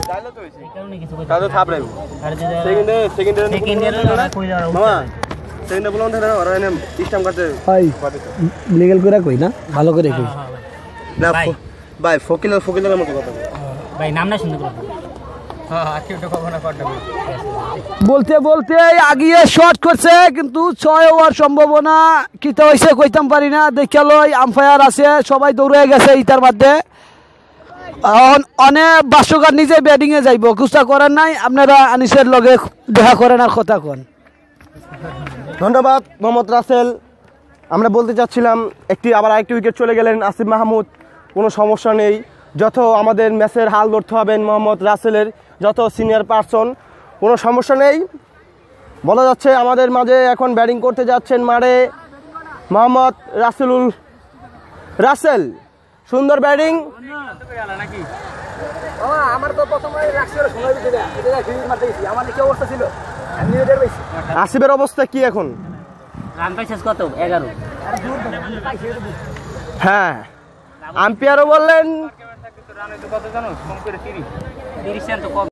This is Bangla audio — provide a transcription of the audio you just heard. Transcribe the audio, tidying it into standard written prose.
ভালো করে কই না ভাই ফকিলের মতো কথা ভাই নাম না শুনতে বলতে বলতে আগিয়ে শট করছে কিন্তু 6 হওয়ার সম্ভাবনা কিতা হইছে কইতাম পারি না দেখে লই আম্পায়ার আছে সবাই দৌড়ে গেছে ইতার মধ্যে অনেক বাসকার নিজে ব্যাটিং এ যাইব কুস্তা করার নাই আপনারা আনিসের লগে দেখা করেন আর কথা কোন ধন্যবাদ মোহাম্মদ রাসেল আমরা বলতে চাচ্ছিলাম আবার আরেকটি উইকেট চলে গেলেন আসিফ মাহমুদ কোনো সমস্যা নেই যত আমাদের ম্যাচের হাল ধরতে হবেন মোহাম্মদ রাসেলের যত সিনিয়র পারসন কোনো সমস্যা নেই বলা যাচ্ছে আমাদের মাঝে এখন ব্যাটিং করতে যাচ্ছেন মারে মোহাম্মদ রাসেল সুন্দর ব্যাটিং আসিফের অবস্থা কি এখন রান পাইছিস কত 11 হ্যাঁ আম্পায়ারও বললেন রান কত জানো কম করে 30 রান তো কম